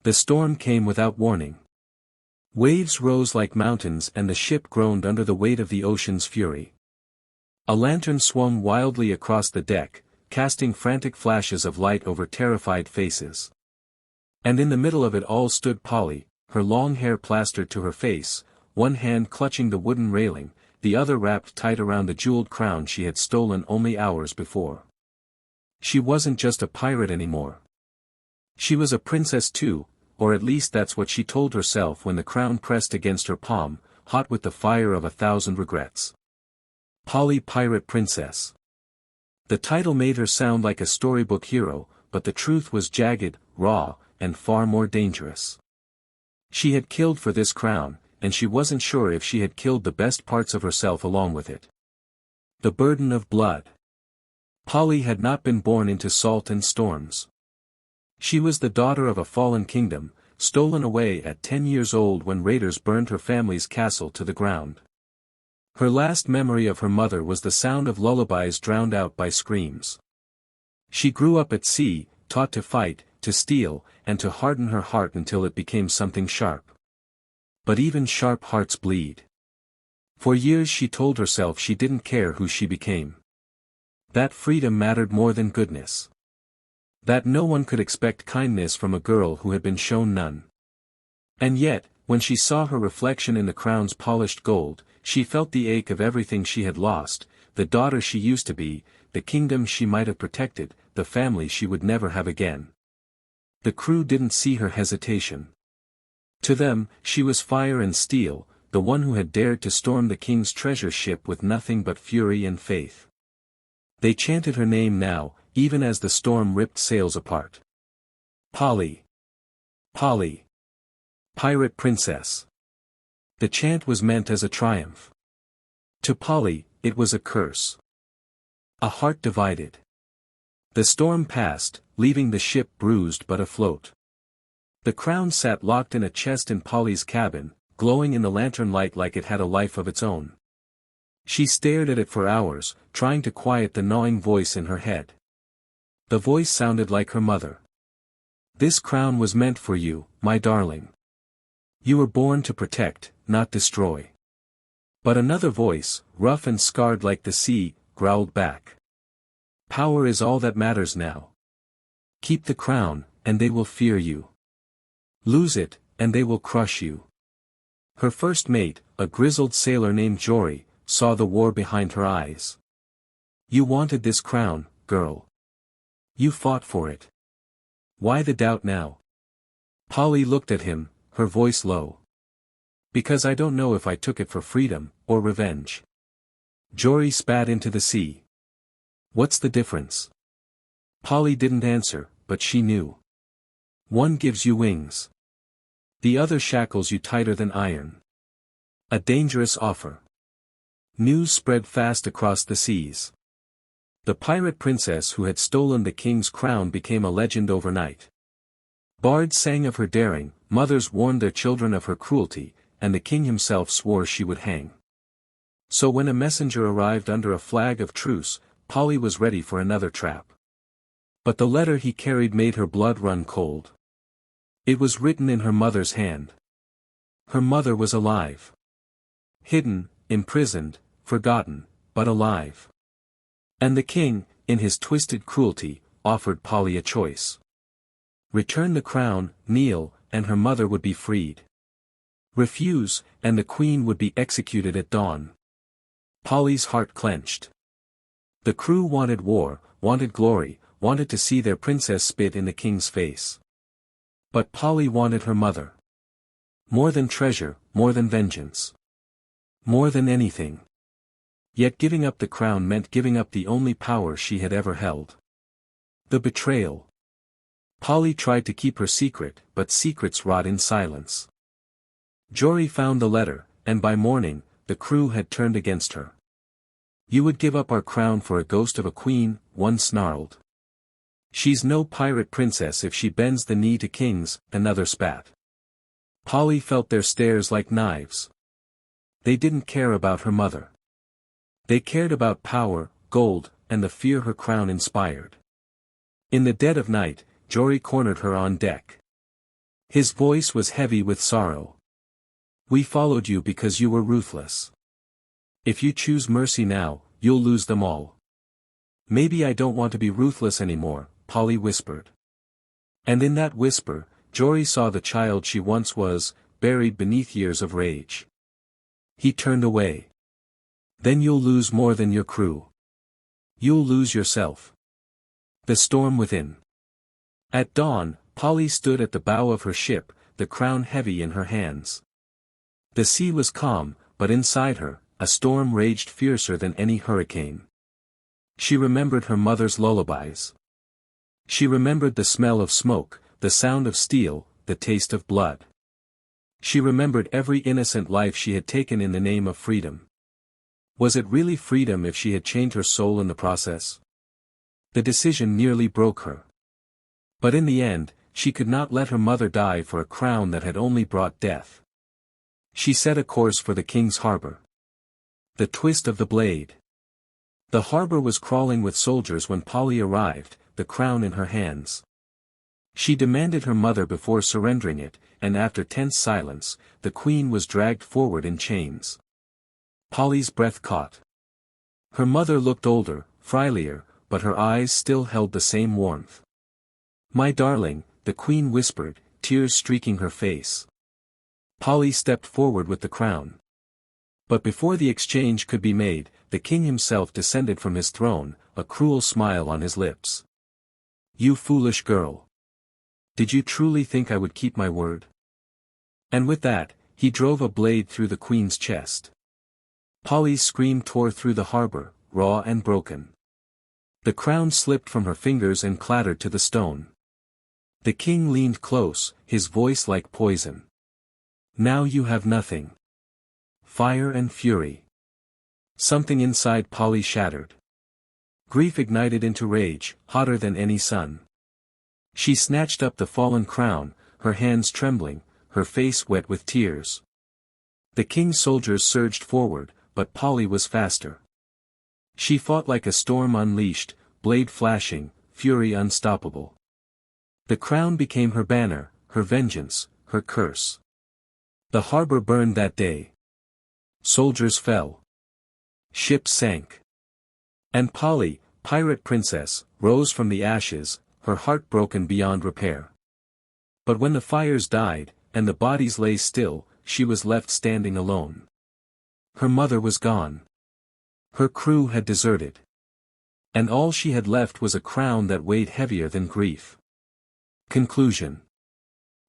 The storm came without warning. Waves rose like mountains and the ship groaned under the weight of the ocean's fury. A lantern swung wildly across the deck, casting frantic flashes of light over terrified faces. And in the middle of it all stood Polly, her long hair plastered to her face, one hand clutching the wooden railing, the other wrapped tight around the jeweled crown she had stolen only hours before. She wasn't just a pirate anymore. She was a princess too, or at least that's what she told herself when the crown pressed against her palm, hot with the fire of 1,000 regrets. Polly Pirate Princess. The title made her sound like a storybook hero, but the truth was jagged, raw, and far more dangerous. She had killed for this crown, and she wasn't sure if she had killed the best parts of herself along with it. The burden of blood. Polly had not been born into salt and storms. She was the daughter of a fallen kingdom, stolen away at 10 years old when raiders burned her family's castle to the ground. Her last memory of her mother was the sound of lullabies drowned out by screams. She grew up at sea, taught to fight, to steal, and to harden her heart until it became something sharp. But even sharp hearts bleed. For years she told herself she didn't care who she became. That freedom mattered more than goodness. That no one could expect kindness from a girl who had been shown none. And yet, when she saw her reflection in the crown's polished gold, she felt the ache of everything she had lost, the daughter she used to be, the kingdom she might have protected, the family she would never have again. The crew didn't see her hesitation. To them, she was fire and steel, the one who had dared to storm the king's treasure ship with nothing but fury and faith. They chanted her name now, even as the storm ripped sails apart. Polly. Polly. Pirate Princess. The chant was meant as a triumph. To Polly, it was a curse. A heart divided. The storm passed, leaving the ship bruised but afloat. The crown sat locked in a chest in Polly's cabin, glowing in the lantern light like it had a life of its own. She stared at it for hours, trying to quiet the gnawing voice in her head. The voice sounded like her mother. This crown was meant for you, my darling. You were born to protect, not destroy. But another voice, rough and scarred like the sea, growled back. Power is all that matters now. Keep the crown, and they will fear you. Lose it, and they will crush you. Her first mate, a grizzled sailor named Jory, saw the war behind her eyes. You wanted this crown, girl. You fought for it. Why the doubt now? Polly looked at him, her voice low. Because I don't know if I took it for freedom, or revenge. Jory spat into the sea. What's the difference? Polly didn't answer, but she knew. One gives you wings. The other shackles you tighter than iron. A dangerous offer. News spread fast across the seas. The pirate princess who had stolen the king's crown became a legend overnight. Bards sang of her daring, mothers warned their children of her cruelty, and the king himself swore she would hang. So when a messenger arrived under a flag of truce, Polly was ready for another trap. But the letter he carried made her blood run cold. It was written in her mother's hand. Her mother was alive. Hidden, imprisoned, forgotten, but alive. And the king, in his twisted cruelty, offered Polly a choice. Return the crown, kneel, and her mother would be freed. Refuse, and the queen would be executed at dawn. Polly's heart clenched. The crew wanted war, wanted glory, wanted to see their princess spit in the king's face. But Polly wanted her mother. More than treasure, more than vengeance. More than anything. Yet giving up the crown meant giving up the only power she had ever held. The betrayal. Polly tried to keep her secret, but secrets rot in silence. Jory found the letter, and by morning, the crew had turned against her. You would give up our crown for a ghost of a queen, one snarled. She's no pirate princess if she bends the knee to kings, another spat. Polly felt their stares like knives. They didn't care about her mother. They cared about power, gold, and the fear her crown inspired. In the dead of night, Jory cornered her on deck. His voice was heavy with sorrow. We followed you because you were ruthless. If you choose mercy now, you'll lose them all. Maybe I don't want to be ruthless anymore, Polly whispered. And in that whisper, Jory saw the child she once was, buried beneath years of rage. He turned away. Then you'll lose more than your crew. You'll lose yourself. The storm within. At dawn, Polly stood at the bow of her ship, the crown heavy in her hands. The sea was calm, but inside her, a storm raged fiercer than any hurricane. She remembered her mother's lullabies. She remembered the smell of smoke, the sound of steel, the taste of blood. She remembered every innocent life she had taken in the name of freedom. Was it really freedom if she had chained her soul in the process? The decision nearly broke her. But in the end, she could not let her mother die for a crown that had only brought death. She set a course for the King's Harbor. The twist of the blade. The harbor was crawling with soldiers when Polly arrived, the crown in her hands. She demanded her mother before surrendering it, and after tense silence, the queen was dragged forward in chains. Polly's breath caught. Her mother looked older, frilier, but her eyes still held the same warmth. "My darling," the queen whispered, tears streaking her face. Polly stepped forward with the crown. But before the exchange could be made, the king himself descended from his throne, a cruel smile on his lips. "You foolish girl. Did you truly think I would keep my word?" And with that, he drove a blade through the queen's chest. Polly's scream tore through the harbor, raw and broken. The crown slipped from her fingers and clattered to the stone. The king leaned close, his voice like poison. "Now you have nothing." Fire and fury. Something inside Polly shattered. Grief ignited into rage, hotter than any sun. She snatched up the fallen crown, her hands trembling, her face wet with tears. The king's soldiers surged forward, but Polly was faster. She fought like a storm unleashed, blade flashing, fury unstoppable. The crown became her banner, her vengeance, her curse. The harbor burned that day. Soldiers fell. Ships sank. And Polly, pirate princess, rose from the ashes, her heart broken beyond repair. But when the fires died, and the bodies lay still, she was left standing alone. Her mother was gone. Her crew had deserted. And all she had left was a crown that weighed heavier than grief. Conclusion.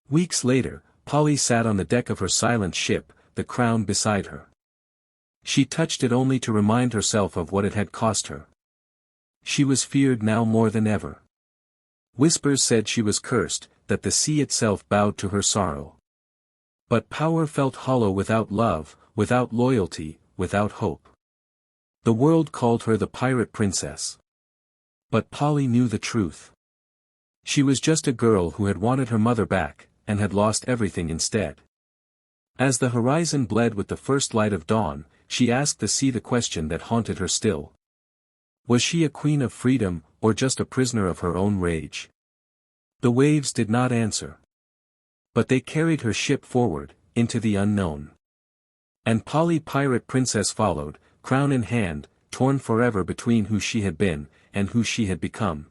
Weeks later, Polly sat on the deck of her silent ship, the crown beside her. She touched it only to remind herself of what it had cost her. She was feared now more than ever. Whispers said she was cursed, that the sea itself bowed to her sorrow. But power felt hollow without love, without loyalty, without hope. The world called her the pirate princess. But Polly knew the truth. She was just a girl who had wanted her mother back, and had lost everything instead. As the horizon bled with the first light of dawn, she asked the sea the question that haunted her still. Was she a queen of freedom, or just a prisoner of her own rage? The waves did not answer. But they carried her ship forward, into the unknown. And Polly pirate princess followed, crown in hand, torn forever between who she had been, and who she had become.